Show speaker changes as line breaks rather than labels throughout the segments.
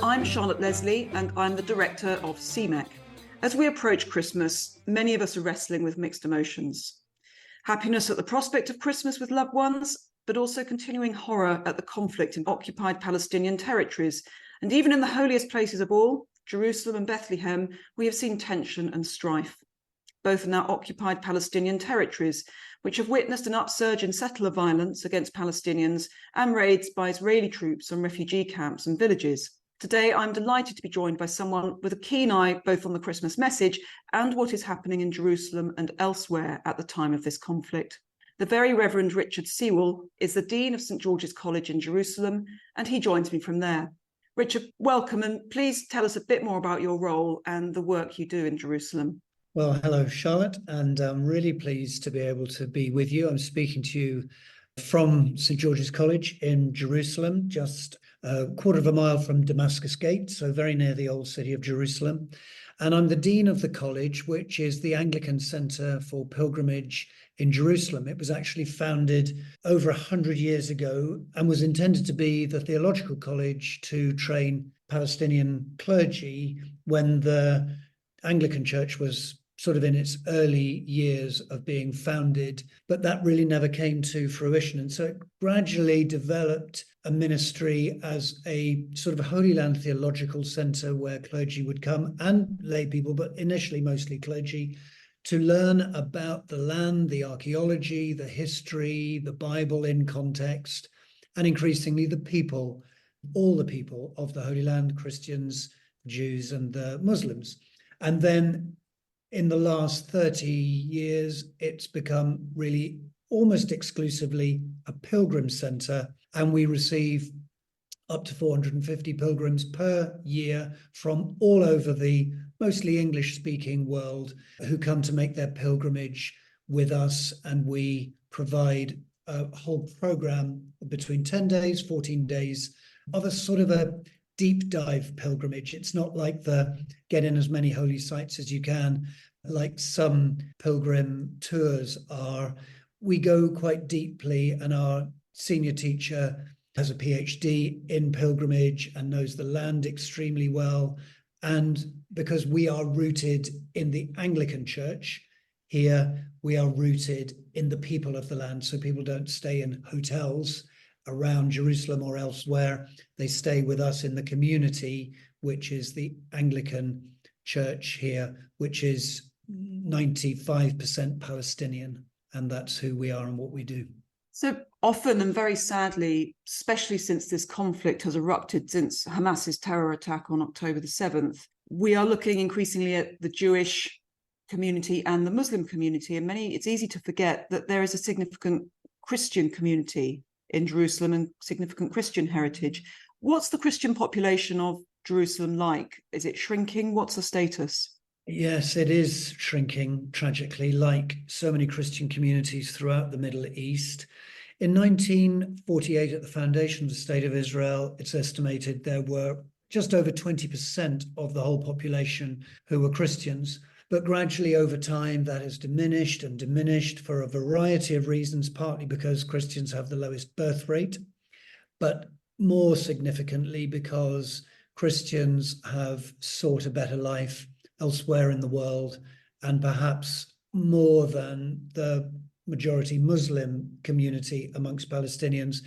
I'm Charlotte Leslie and I'm the Director of CMEC. As we approach Christmas, many of us are wrestling with mixed emotions. Happiness at the prospect of Christmas with loved ones, but also continuing horror at the conflict in occupied Palestinian territories. And even in the holiest places of all, Jerusalem and Bethlehem, we have seen tension and strife, both in now occupied Palestinian territories, which have witnessed an upsurge in settler violence against Palestinians and raids by Israeli troops on refugee camps and villages. Today, I'm delighted to be joined by someone with a keen eye both on the Christmas message and what is happening in Jerusalem and elsewhere at the time of this conflict. The very Reverend Richard Sewell is the Dean of St. George's College in Jerusalem, and he joins me from there. Richard, welcome, and please tell us a bit more about your role and the work you do in Jerusalem.
Well, hello, Charlotte, and I'm really pleased to be able to be with you. I'm speaking to you from St. George's College in Jerusalem, just a quarter of a mile from Damascus Gate, so very near the old city of Jerusalem. And I'm the Dean of the college, which is the Anglican Centre for Pilgrimage in Jerusalem. It was actually founded over 100 years ago and was intended to be the theological college to train Palestinian clergy when the Anglican Church was sort of in its early years of being founded, but that really never came to fruition. And so it gradually developed a ministry as a sort of Holy Land theological centre where clergy would come, and lay people, but initially mostly clergy, to learn about the land, the archaeology, the history, the Bible in context, and increasingly the people, all the people of the Holy Land, Christians, Jews, and the Muslims. And then in the last 30 years, it's become really almost exclusively a pilgrim centre, and we receive up to 450 pilgrims per year from all over the mostly English-speaking world who come to make their pilgrimage with us, and we provide a whole programme between 10 days, 14 days of a sort of a deep dive pilgrimage. It's not like the get in as many holy sites as you can, like some pilgrim tours are. We go quite deeply, and our senior teacher has a PhD in pilgrimage and knows the land extremely well. And because we are rooted in the Anglican Church here, we are rooted in the people of the land. So people don't stay in hotels around Jerusalem or elsewhere. They stay with us in the community, which is the Anglican Church here, which is 95% Palestinian. And that's who we are and what we do.
So often, and very sadly, especially since this conflict has erupted since Hamas's terror attack on October the 7th, we are looking increasingly at the Jewish community and the Muslim community. And it's easy to forget that there is a significant Christian community in Jerusalem and significant Christian heritage. What's the Christian population of Jerusalem like? Is it shrinking? What's the status?
Yes, it is shrinking, tragically, like so many Christian communities throughout the Middle East. In 1948, at the foundation of the State of Israel, it's estimated there were just over 20% of the whole population who were Christians. But gradually over time, that has diminished and diminished for a variety of reasons, partly because Christians have the lowest birth rate, but more significantly because Christians have sought a better life elsewhere in the world, and perhaps more than the majority Muslim community amongst Palestinians,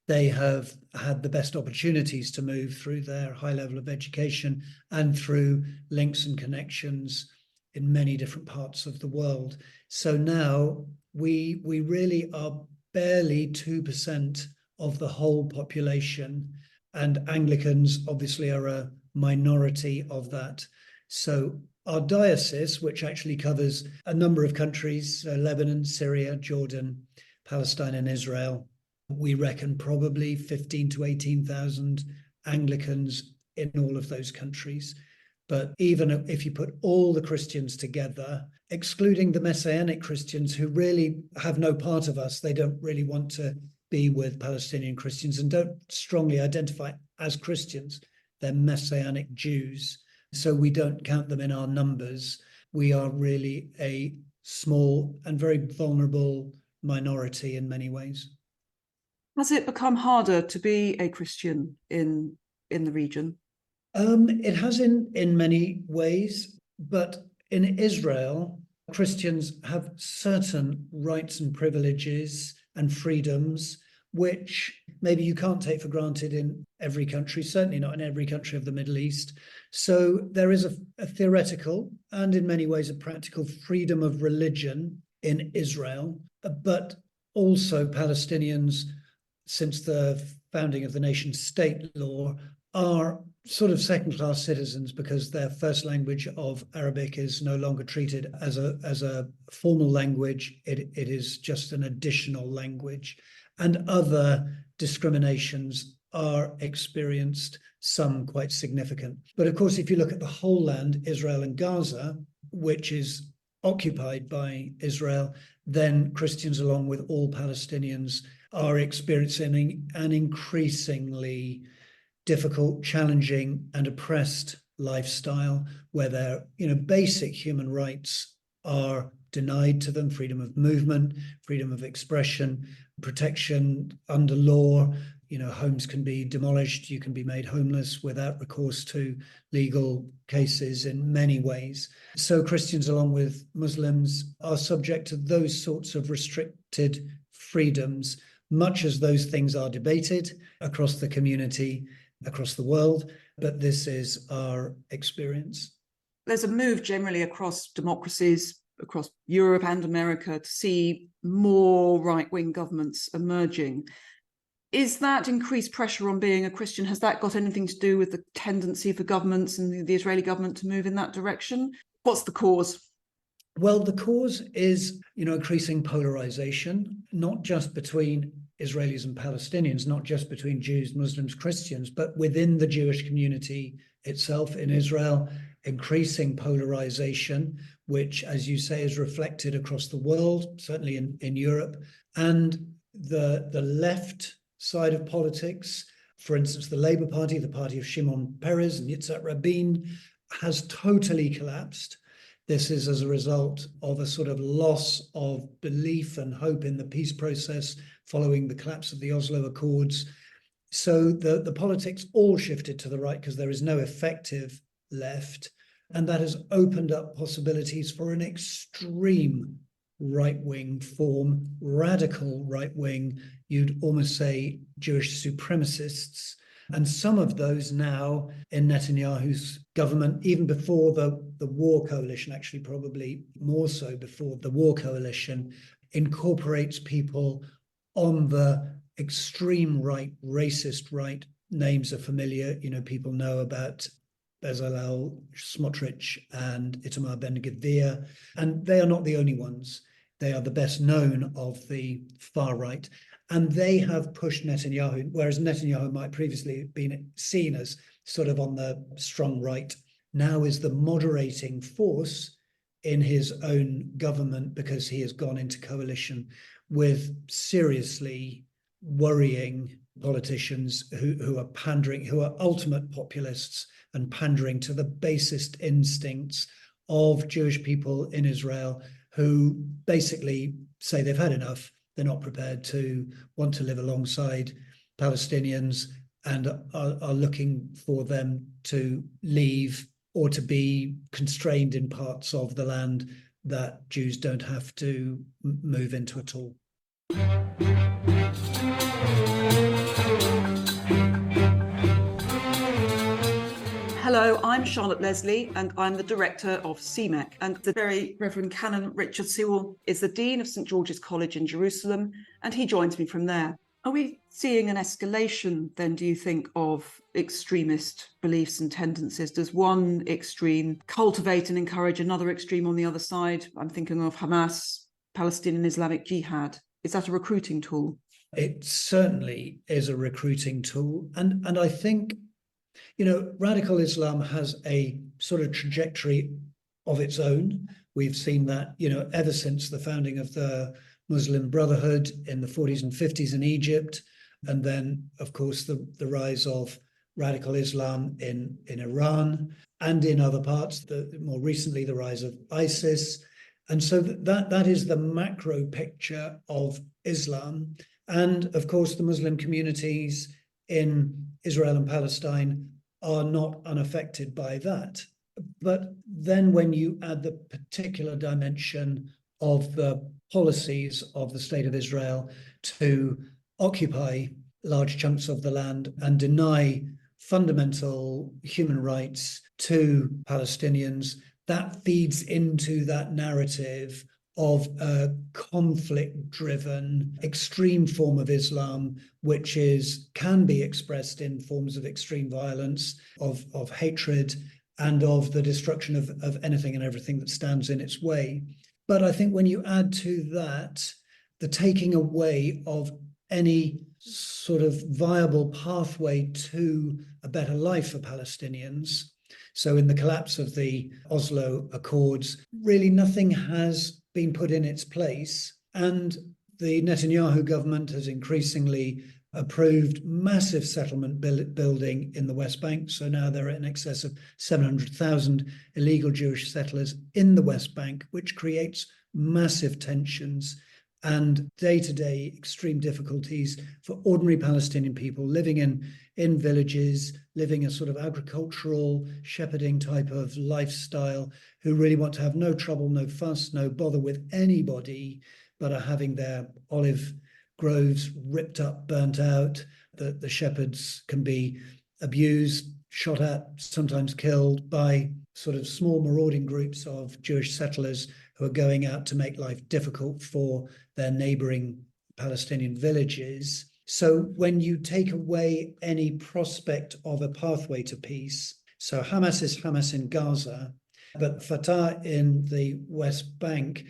they have had the best opportunities to move through their high level of education and through links and connections in many different parts of the world. So now we really are barely 2% of the whole population, and Anglicans obviously are a minority of that. So our diocese, which actually covers a number of countries, Lebanon, Syria, Jordan, Palestine, and Israel, we reckon probably 15 to 18,000 Anglicans in all of those countries. But even if you put all the Christians together, excluding the Messianic Christians who really have no part of us, they don't really want to be with Palestinian Christians and don't strongly identify as Christians. They're Messianic Jews. So we don't count them in our numbers. We are really a small and very vulnerable minority in many ways.
Has it become harder to be a Christian in the region?
It has in many ways, but in Israel, Christians have certain rights and privileges and freedoms which maybe you can't take for granted in every country, certainly not in every country of the Middle East. So there is a theoretical and in many ways a practical freedom of religion in Israel, but also Palestinians, since the founding of the nation state law, are sort of second-class citizens because their first language of Arabic is no longer treated as a formal language. It is just an additional language. And other discriminations are experienced, some quite significant. But of course, if you look at the whole land, Israel and Gaza, which is occupied by Israel, then Christians, along with all Palestinians, are experiencing an increasingly difficult, challenging, and oppressed lifestyle where their basic human rights are denied to them: freedom of movement, freedom of expression, protection under law. Homes can be demolished, you can be made homeless without recourse to legal cases in many ways. So Christians, along with Muslims, are subject to those sorts of restricted freedoms, much as those things are debated across the community, across the world, but this is our experience.
There's a move generally across democracies, across Europe and America, to see more right-wing governments emerging. Is that increased pressure on being a Christian? Has that got anything to do with the tendency for governments and the Israeli government to move in that direction? What's the cause?
Well, the cause is, increasing polarization, not just between Israelis and Palestinians, not just between Jews, Muslims, Christians, but within the Jewish community itself in Israel, increasing polarization, which, as you say, is reflected across the world, certainly in Europe, and the left side of politics, for instance, the Labour Party, the party of Shimon Peres and Yitzhak Rabin, has totally collapsed. This is as a result of a sort of loss of belief and hope in the peace process following the collapse of the Oslo Accords. So the politics all shifted to the right because there is no effective left. And that has opened up possibilities for an extreme right-wing form, radical right-wing, you'd almost say Jewish supremacists. And some of those now in Netanyahu's government, even before the war coalition, actually probably more so before the war coalition, incorporates people on the extreme right, racist right. Names are familiar. People know about Bezalel Smotrich and Itamar Ben-Gvir, and they are not the only ones. They are the best known of the far right. And they have pushed Netanyahu, whereas Netanyahu might previously have been seen as sort of on the strong right, now is the moderating force in his own government because he has gone into coalition with seriously worrying politicians who are pandering, who are ultimate populists and pandering to the basest instincts of Jewish people in Israel, who basically say they've had enough. They're not prepared to want to live alongside Palestinians and are looking for them to leave or to be constrained in parts of the land that Jews don't have to move into at all.
Hello, I'm Charlotte Leslie, and I'm the Director of CMEC. And the very Reverend Canon Richard Sewell is the Dean of St. George's College in Jerusalem, and he joins me from there. Are we seeing an escalation, then, do you think, of extremist beliefs and tendencies? Does one extreme cultivate and encourage another extreme on the other side? I'm thinking of Hamas, Palestinian Islamic Jihad. Is that a recruiting tool?
It certainly is a recruiting tool. And I think, radical Islam has a sort of trajectory of its own. We've seen that, ever since the founding of the Muslim Brotherhood in the 40s and 50s in Egypt. And then, of course, the rise of radical Islam in Iran and in other parts, more recently, the rise of ISIS. And so that is the macro picture of Islam. And of course, the Muslim communities in Israel and Palestine are not unaffected by that. But then when you add the particular dimension of the policies of the State of Israel to occupy large chunks of the land and deny fundamental human rights to Palestinians, that feeds into that narrative of a conflict-driven extreme form of Islam, which can be expressed in forms of extreme violence, of hatred, and of the destruction of anything and everything that stands in its way. But I think when you add to that the taking away of any sort of viable pathway to a better life for Palestinians, so in the collapse of the Oslo Accords, really nothing has been put in its place. And the Netanyahu government has increasingly approved massive settlement building in the West Bank. So now there are in excess of 700,000 illegal Jewish settlers in the West Bank, which creates massive tensions and day-to-day extreme difficulties for ordinary Palestinian people living in villages, living a sort of agricultural shepherding type of lifestyle, who really want to have no trouble, no fuss, no bother with anybody, but are having their olive groves ripped up, burnt out. The shepherds can be abused, shot at, sometimes killed by sort of small marauding groups of Jewish settlers who are going out to make life difficult for their neighboring Palestinian villages. So when you take away any prospect of a pathway to peace, so Hamas is Hamas in Gaza, but Fatah in the West Bank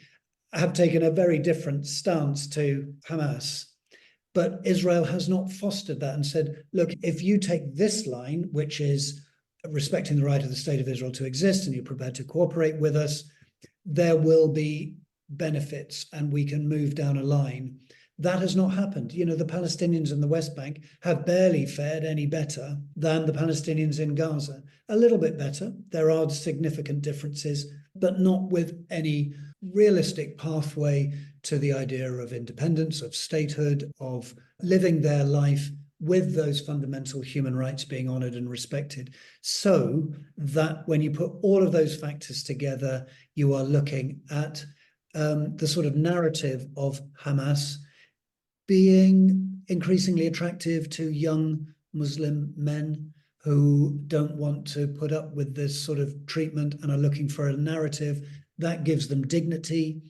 have taken a very different stance to Hamas. But Israel has not fostered that and said, look, if you take this line, which is respecting the right of the State of Israel to exist, and you're prepared to cooperate with us, there will be benefits and we can move down a line. That has not happened. You know, the Palestinians in the West Bank have barely fared any better than the Palestinians in Gaza. A little bit better. There are significant differences, but not with any realistic pathway to the idea of independence, of statehood, of living their life with those fundamental human rights being honored and respected. So that when you put all of those factors together, you are looking at the sort of narrative of Hamas being increasingly attractive to young Muslim men who don't want to put up with this sort of treatment and are looking for a narrative that gives them dignity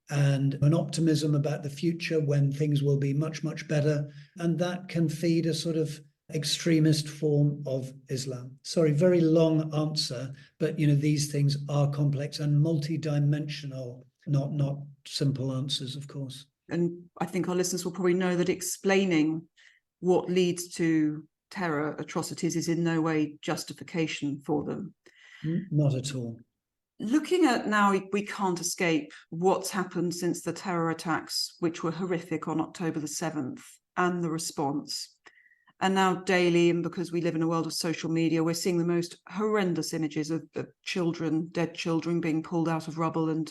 and an optimism about the future when things will be much, much better. And that can feed a sort of extremist form of Islam. Sorry, very long answer, but you know, these things are complex and multidimensional, not simple answers, of course.
And I think our listeners will probably know that explaining what leads to terror atrocities is in no way justification for them.
Not at all.
Looking at now, we can't escape what's happened since the terror attacks, which were horrific on October the 7th, and the response. And now daily, and because we live in a world of social media, we're seeing the most horrendous images of children, dead children being pulled out of rubble. And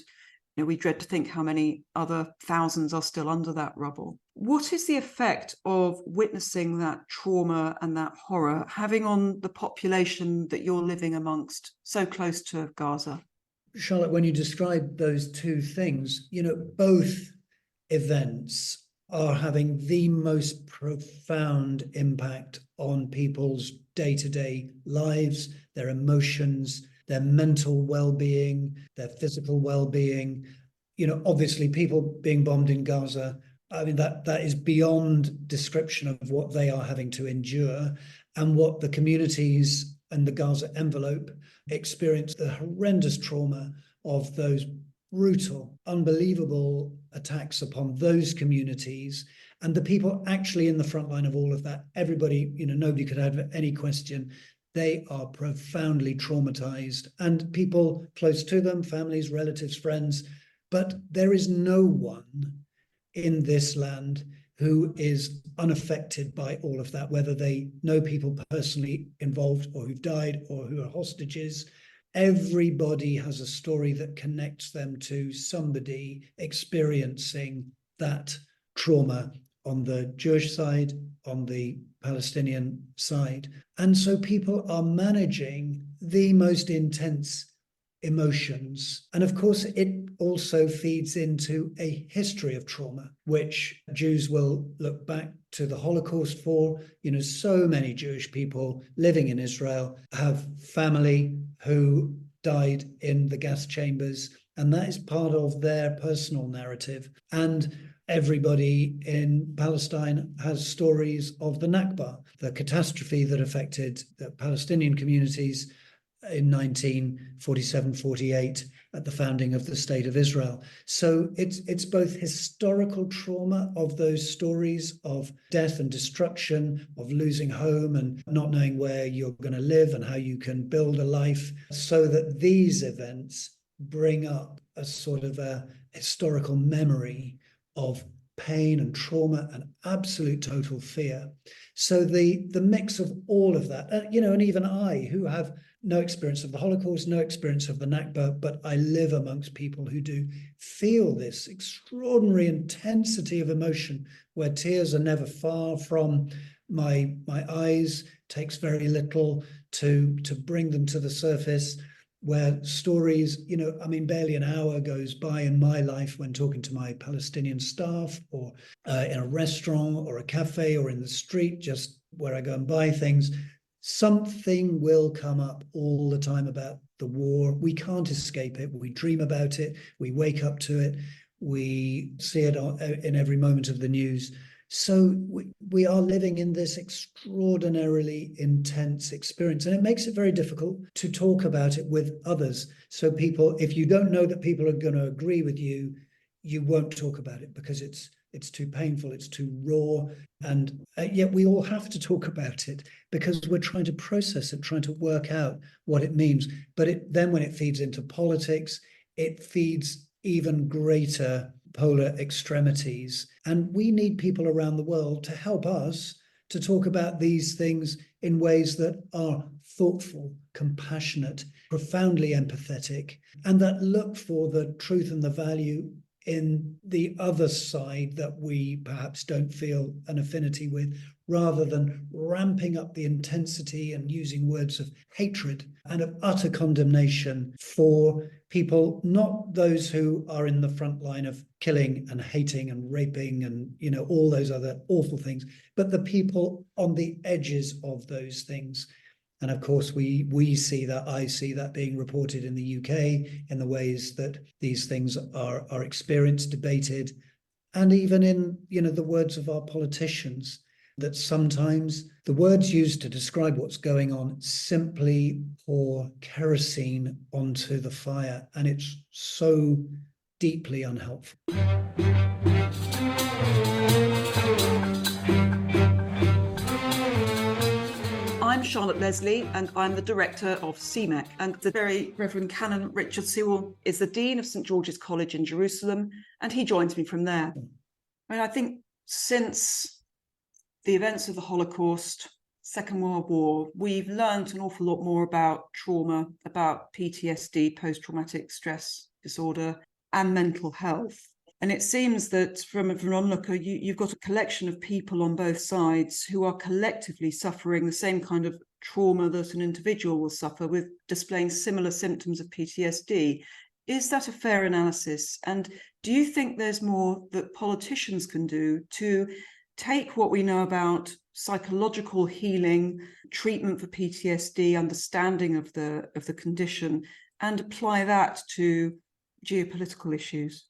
you know, we dread to think how many other thousands are still under that rubble. What is the effect of witnessing that trauma and that horror having on the population that you're living amongst so close to Gaza?
Charlotte, when you describe those two things, you know, both events are having the most profound impact on people's day-to-day lives, their emotions, their mental well-being, their physical well-being. You know, obviously people being bombed in Gaza, I mean, that is beyond description of what they are having to endure, and what the communities and the Gaza envelope experience, the horrendous trauma of those brutal, unbelievable attacks upon those communities, and the people actually in the front line of all of that. Everybody, you know, nobody could have any question. They are profoundly traumatized, and people close to them, families, relatives, friends. But there is no one in this land who is unaffected by all of that, whether they know people personally involved or who've died or who are hostages. Everybody has a story that connects them to somebody experiencing that trauma on the Jewish side, on the Palestinian side. And so people are managing the most intense emotions. And of course, it also feeds into a history of trauma, which Jews will look back to the Holocaust for. So many Jewish people living in Israel have family who died in the gas chambers, and that is part of their personal narrative. And everybody in Palestine has stories of the Nakba, the catastrophe that affected the Palestinian communities in 1947-48 at the founding of the State of Israel. So it's both historical trauma of those stories of death and destruction, of losing home and not knowing where you're going to live and how you can build a life, so that these events bring up a sort of a historical memory of pain and trauma and absolute total fear. So the mix of all of that, and even I, who have no experience of the Holocaust, no experience of the Nakba, but I live amongst people who do feel this extraordinary intensity of emotion, where tears are never far from my eyes, takes very little to bring them to the surface, where stories, barely an hour goes by in my life when talking to my Palestinian staff, or in a restaurant or a cafe or in the street, just where I go and buy things. Something will come up all the time about the war. We can't escape it. We dream about it. We wake up to it. We see it in every moment of the news. So we are living in this extraordinarily intense experience, and it makes it very difficult to talk about it with others. So people, if you don't know that people are going to agree with you, you won't talk about it because it's too painful, it's too raw, and yet we all have to talk about it because we're trying to process it, trying to work out what it means. But then when it feeds into politics, it feeds even greater polar extremities. And we need people around the world to help us to talk about these things in ways that are thoughtful, compassionate, profoundly empathetic, and that look for the truth and the value in the other side that we perhaps don't feel an affinity with, rather than ramping up the intensity and using words of hatred and of utter condemnation for people, not those who are in the front line of killing and hating and raping and all those other awful things, but the people on the edges of those things. And of course, we see that, I see that being reported in the UK in the ways that these things are experienced, debated, and even in, the words of our politicians, that sometimes the words used to describe what's going on simply pour kerosene onto the fire. And it's so deeply unhelpful.
I'm Charlotte Leslie, and I'm the Director of CMEC. And the very Reverend Canon Richard Sewell is the Dean of St. George's College in Jerusalem, and he joins me from there. I think since the events of the Holocaust, Second World War, we've learned an awful lot more about trauma, about PTSD, post-traumatic stress disorder, and mental health. And it seems that from an onlooker, you've got a collection of people on both sides who are collectively suffering the same kind of trauma that an individual will suffer, with displaying similar symptoms of PTSD. Is that a fair analysis? And do you think there's more that politicians can do to take what we know about psychological healing, treatment for PTSD, understanding of the condition, and apply that to geopolitical issues?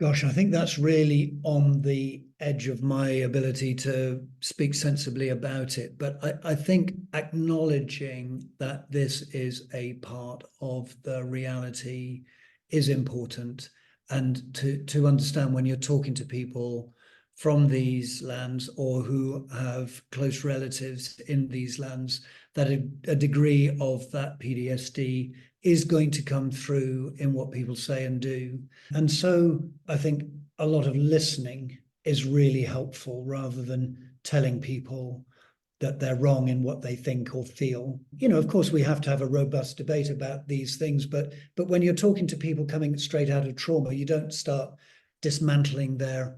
Gosh, I think that's really on the edge of my ability to speak sensibly about it. But I think acknowledging that this is a part of the reality is important. And to understand when you're talking to people from these lands or who have close relatives in these lands, that a degree of that PTSD is going to come through in what people say and do. And so I think a lot of listening is really helpful, rather than telling people that they're wrong in what they think or feel. Of course, we have to have a robust debate about these things, but when you're talking to people coming straight out of trauma, you don't start dismantling their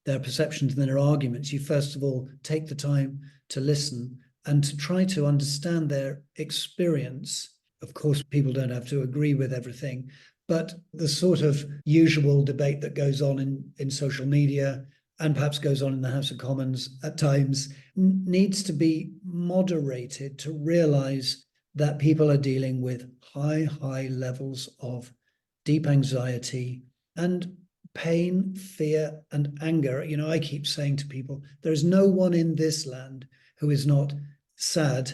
their perceptions and their arguments, you first of all take the time to listen and to try to understand their experience. Of course, people don't have to agree with everything, but the sort of usual debate that goes on in social media and perhaps goes on in the House of Commons at times needs to be moderated to realize that people are dealing with high levels of deep anxiety and pain, fear, and anger. You know, I keep saying to people, there is no one in this land who is not sad,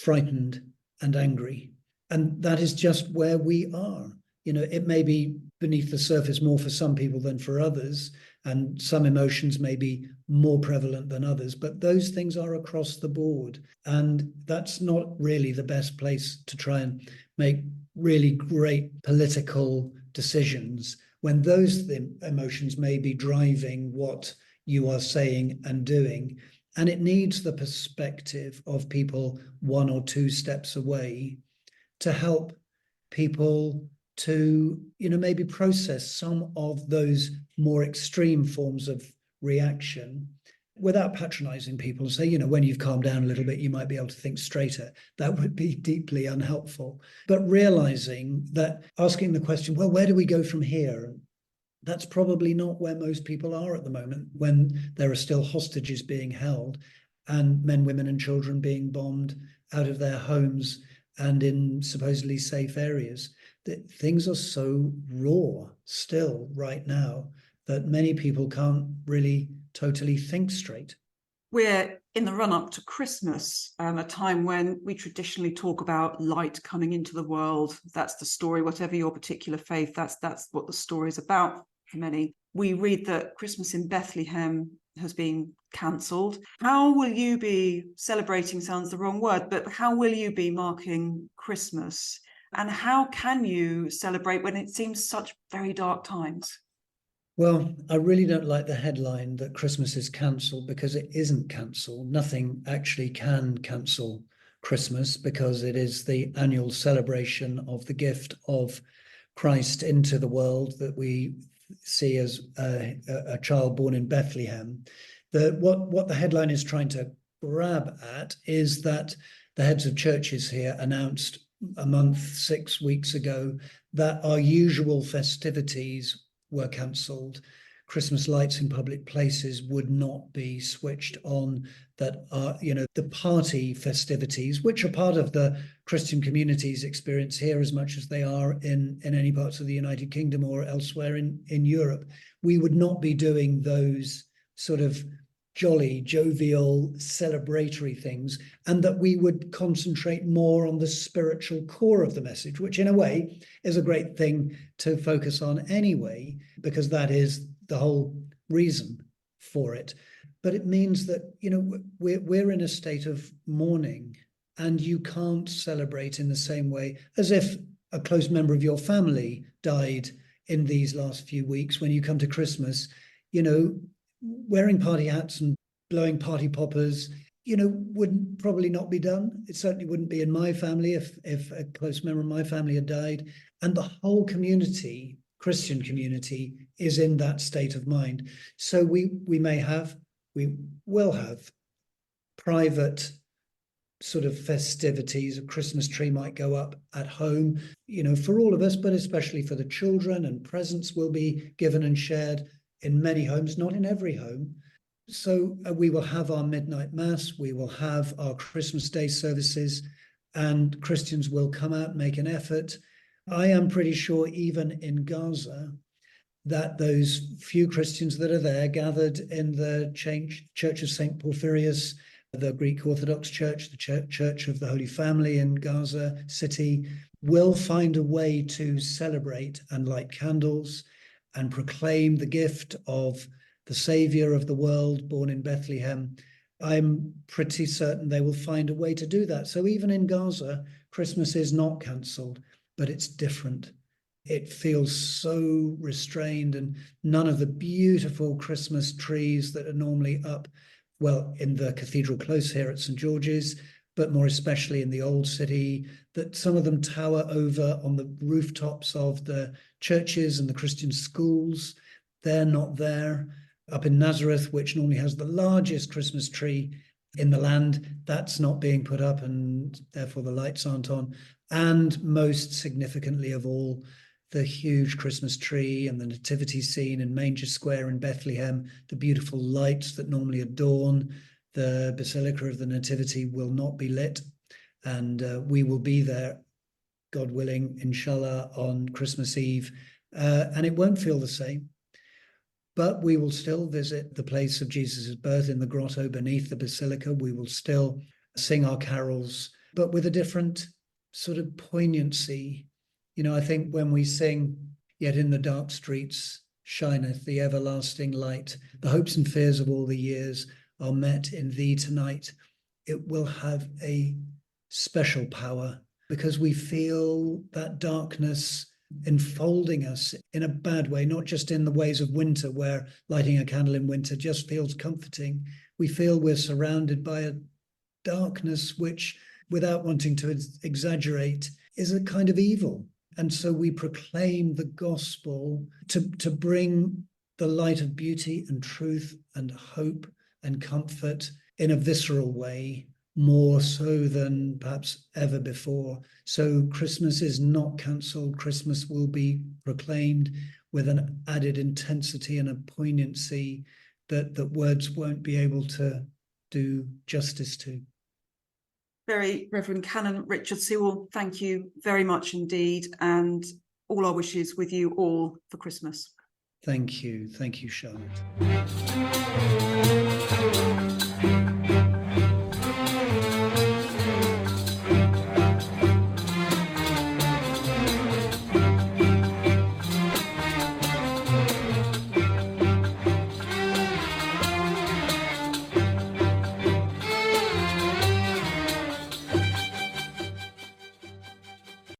frightened, and angry. And that is just where we are. You know, it may be beneath the surface more for some people than for others, and some emotions may be more prevalent than others, but those things are across the board. And that's not really the best place to try and make really great political decisions when those emotions may be driving what you are saying and doing. And it needs the perspective of people one or two steps away to help people to, you know, maybe process some of those more extreme forms of reaction without patronizing people and say, you know, when you've calmed down a little bit, you might be able to think straighter. That would be deeply unhelpful. But realizing that, asking the question, well, where do we go from here? That's probably not where most people are at the moment, when there are still hostages being held and men, women, and children being bombed out of their homes and in supposedly safe areas. That things are so raw still right now that many people can't really totally think straight.
We're in the run-up to Christmas, a time when we traditionally talk about light coming into the world. That's the story, whatever your particular faith, that's what the story is about for many. We read that Christmas in Bethlehem has been cancelled. How will you be celebrating, sounds the wrong word, but how will you be marking Christmas? And how can you celebrate when it seems such very dark times?
Well, I really don't like the headline that Christmas is cancelled, because it isn't cancelled. Nothing actually can cancel Christmas, because it is the annual celebration of the gift of Christ into the world that we see as a child born in Bethlehem. What the headline is trying to grab at is that the heads of churches here announced a month, 6 weeks ago, that our usual festivities were cancelled. Christmas lights in public places would not be switched on, that are, you know, the party festivities, which are part of the Christian community's experience here as much as they are in any parts of the United Kingdom or elsewhere in Europe. We would not be doing those sort of jolly, jovial, celebratory things, and that we would concentrate more on the spiritual core of the message, which in a way is a great thing to focus on anyway, because that is the whole reason for it. But it means that, you know, we're in a state of mourning, and you can't celebrate in the same way as if a close member of your family died in these last few weeks. When you come to Christmas, you know, wearing party hats and blowing party poppers, you know, would probably not be done. It certainly wouldn't be in my family if a close member of my family had died. And the whole community, Christian community, is in that state of mind. So we will have private sort of festivities. A Christmas tree might go up at home, you know, for all of us, but especially for the children, and presents will be given and shared in many homes, not in every home. So we will have our midnight mass, we will have our Christmas Day services, and Christians will come out and make an effort. I am pretty sure even in Gaza that those few Christians that are there, gathered in the Church of St. Porphyrius, the Greek Orthodox Church, the Church of the Holy Family in Gaza City, will find a way to celebrate and light candles and proclaim the gift of the Saviour of the world born in Bethlehem. I'm pretty certain they will find a way to do that. So even in Gaza, Christmas is not cancelled, but it's different. It feels so restrained, and none of the beautiful Christmas trees that are normally up, well, in the Cathedral Close here at St. George's, but more especially in the Old City, that some of them tower over on the rooftops of the churches and the Christian schools. They're not there. Up in Nazareth, which normally has the largest Christmas tree in the land, that's not being put up, and therefore the lights aren't on. And most significantly of all, the huge Christmas tree and the nativity scene in Manger Square in Bethlehem, the beautiful lights that normally adorn the Basilica of the Nativity will not be lit. And we will be there, God willing, inshallah, on Christmas Eve. And it won't feel the same. But we will still visit the place of Jesus' birth in the grotto beneath the basilica. We will still sing our carols, but with a different sort of poignancy. You know, I think when we sing, "Yet in the dark streets shineth the everlasting light, the hopes and fears of all the years are met in thee tonight," it will have a special power because we feel that darkness enfolding us in a bad way, not just in the ways of winter where lighting a candle in winter just feels comforting. We feel we're surrounded by a darkness which, without wanting to exaggerate, is a kind of evil. And so we proclaim the gospel to bring the light of beauty and truth and hope and comfort in a visceral way, more so than perhaps ever before. So Christmas is not cancelled. Christmas will be proclaimed with an added intensity and a poignancy that words won't be able to do justice to.
Very Reverend Canon Richard Sewell, thank you very much indeed, and all our wishes with you all for Christmas.
Thank you, Charlotte.